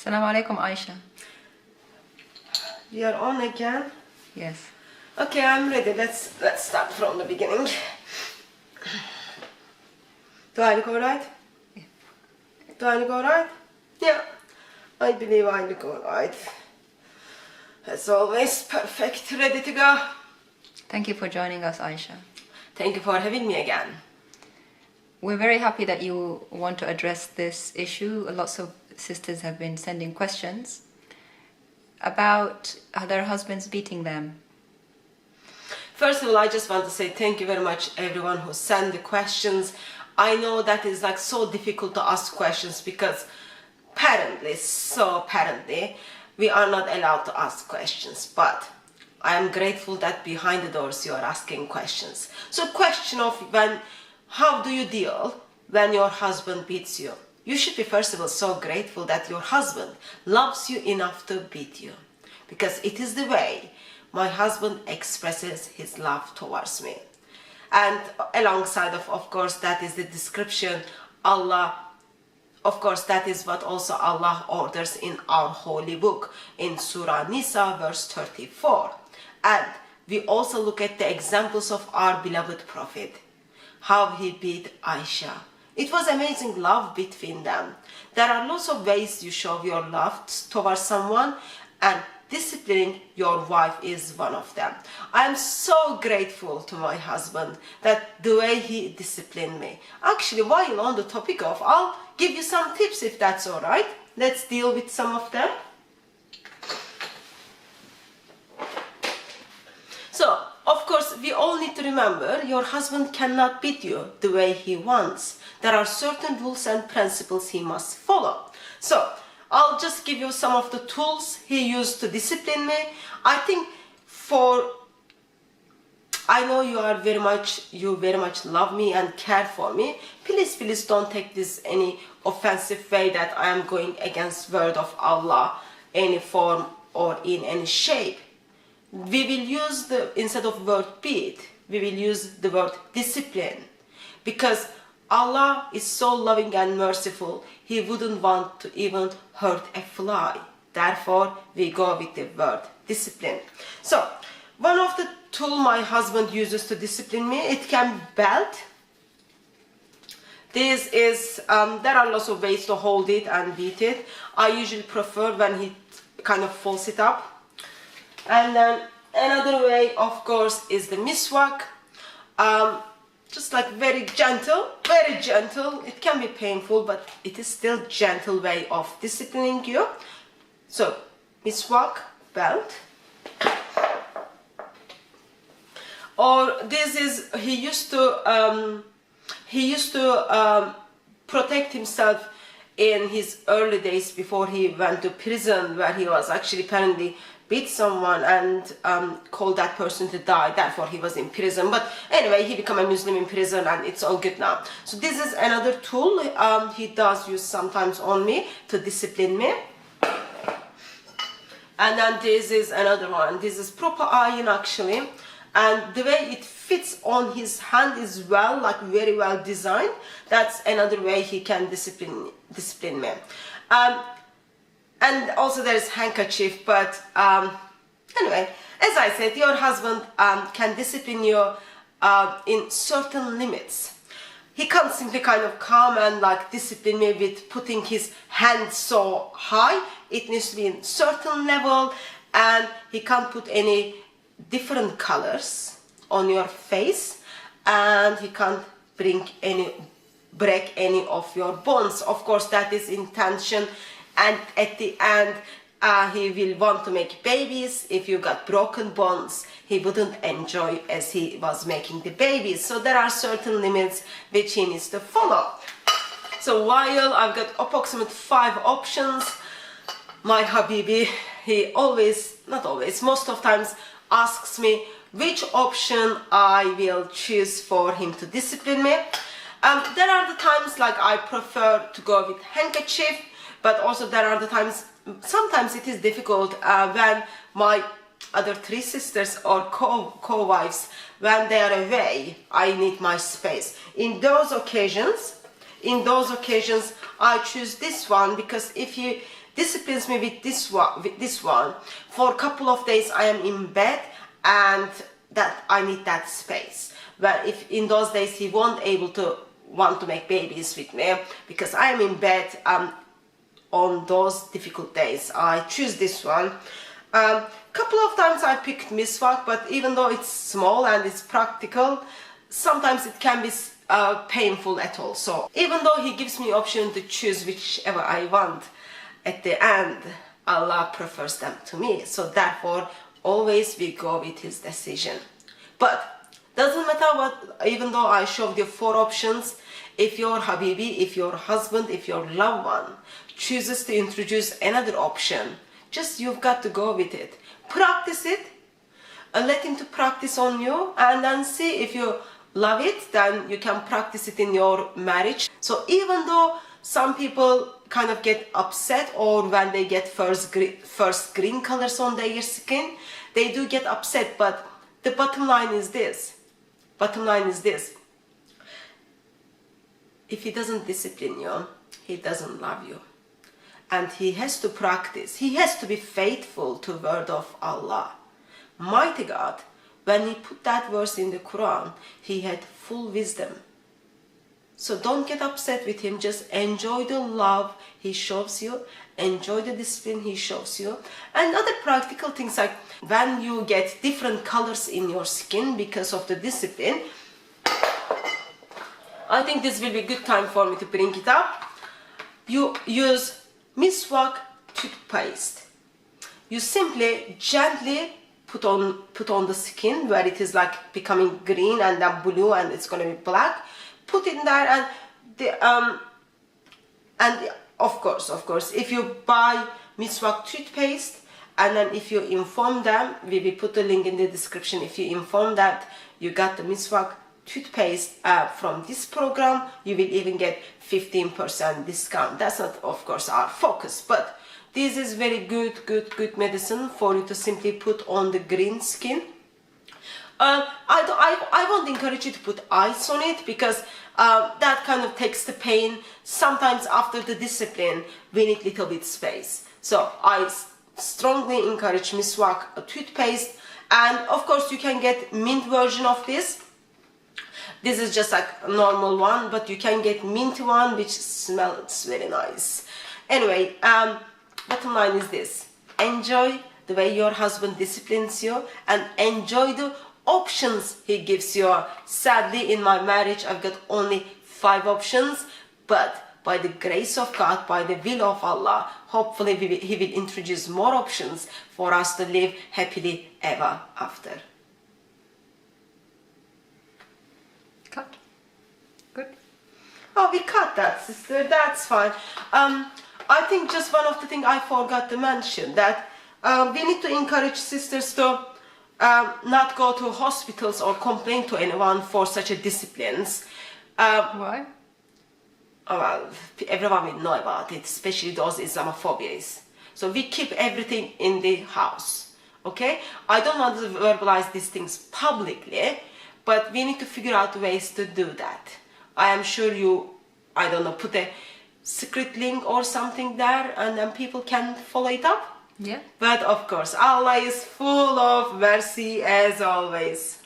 Assalamu alaikum, Aisha. We are on again. Yes. Okay, I'm ready. Let's start from the beginning. Do I look alright? Yeah. Do I look alright? Yeah. I believe I look alright. As always, perfect. Ready to go. Thank you for joining us, Aisha. Thank you for having me again. We're very happy that you want to address this issue. Lots of sisters have been sending questions about their husbands beating them. First of all, I just want to say thank you very much everyone who sent the questions. I know that is like so difficult to ask questions because apparently we are not allowed to ask questions, but I am grateful that behind the doors you are asking questions. So question of how do you deal when your husband beats you? You should be first of all so grateful that your husband loves you enough to beat you, because it is the way my husband expresses his love towards me. And alongside of course that is the description Allah, of course that is what also Allah orders in our holy book in Surah Nisa verse 34. And we also look at the examples of our beloved Prophet, how he beat Aisha. It was amazing love between them. There are lots of ways you show your love towards someone, and disciplining your wife is one of them. I am so grateful to my husband that the way he disciplined me. Actually, while on the topic of, I'll give you some tips if that's alright. Let's deal with some of them. So, of course, we all need to remember your husband cannot beat you the way he wants. There are certain rules and principles he must follow. So, I'll just give you some of the tools he used to discipline me. I think I know you very much love me and care for me. Please don't take this any offensive way that I am going against word of Allah, any form or in any shape. We will use instead of word beat, we will use the word discipline, because Allah is so loving and merciful, He wouldn't want to even hurt a fly. Therefore, we go with the word discipline. So, one of the tools my husband uses to discipline me, it can be belt. This is, there are lots of ways to hold it and beat it. I usually prefer when he kind of folds it up. And then another way, of course, is the miswak. Just like very gentle. It can be painful, but it is still gentle way of disciplining you. So, miswak, belt. Or this is, he used to protect himself in his early days before he went to prison, where he was actually apparently beat someone and called that person to die. Therefore he was in prison, but anyway he became a Muslim in prison and it's all good now. So this is another tool he does use sometimes on me to discipline me. And then this is another one. This is proper iron actually, and the way it fits on his hand is very well designed. That's another way he can discipline me. And also there is handkerchief, but anyway, as I said, your husband can discipline you in certain limits. He can't simply kind of come and like discipline me with putting his hand so high. It needs to be in certain level, and he can't put any different colors on your face, and he can't break any of your bones. Of course, that is intention. And at the end, he will want to make babies. If you got broken bones, he wouldn't enjoy as he was making the babies. So there are certain limits which he needs to follow. So while I've got approximately 5 options, my Habibi, he most of times asks me which option I will choose for him to discipline me. There are the times like I prefer to go with handkerchief, but also there are the times, sometimes it is difficult when my other 3 sisters or co-wives, when they are away, I need my space. In those occasions, I choose this one, because if you disciplines me with this one. For a couple of days I am in bed and that I need that space. But if in those days he won't want to make babies with me because I am in bed on those difficult days, I choose this one. Couple of times I picked miswak, but even though it's small and it's practical, sometimes it can be painful at all. So even though he gives me option to choose whichever I want, at the end Allah prefers them to me. So therefore always we go with his decision. But doesn't matter what, even though I showed you 4 options, if your habibi, if your husband, if your loved one chooses to introduce another option, just you've got to go with it. Practice it, let him to practice on you, and then see if you love it, then you can practice it in your marriage. So even though some people kind of get upset, or when they get first green colors on their skin, they do get upset, but the bottom line is this. If he doesn't discipline you, he doesn't love you. And he has to practice. He has to be faithful to the word of Allah. Mighty God, when he put that verse in the Quran, he had full wisdom. So don't get upset with him. Just enjoy the love he shows you. Enjoy the discipline he shows you. And other practical things like when you get different colors in your skin because of the discipline, I think this will be a good time for me to bring it up. You use miswak toothpaste. You simply gently put on the skin where it is like becoming green and then blue and it's going to be black. Put it in there, and of course, if you buy miswak toothpaste, and then if you inform them, we will put the link in the description. If you inform that you got the miswak toothpaste from this program, you will even get 15% discount. That's not, of course, our focus, but this is very good medicine for you to simply put on the green skin. I won't encourage you to put ice on it because that kind of takes the pain. Sometimes after the discipline, we need little bit space. So I strongly encourage miswak toothpaste, and of course you can get mint version of this. This is just like a normal one, but you can get mint one which smells very nice. Anyway, bottom line is this: enjoy the way your husband disciplines you and enjoy the options he gives you. Sadly, in my marriage I've got only 5 options, but by the grace of God, by the will of Allah, hopefully he will introduce more options for us to live happily ever after. Cut. Good. Oh, we cut that, sister, that's fine. I think just one of the things I forgot to mention, that we need to encourage sisters to not go to hospitals or complain to anyone for such a disciplines. Why? Well, everyone will know about it, especially those Islamophobias. So we keep everything in the house, okay? I don't want to verbalize these things publicly, but we need to figure out ways to do that. I am sure you, I don't know, put a secret link or something there and then people can follow it up. Yeah. But of course, Allah is full of mercy as always.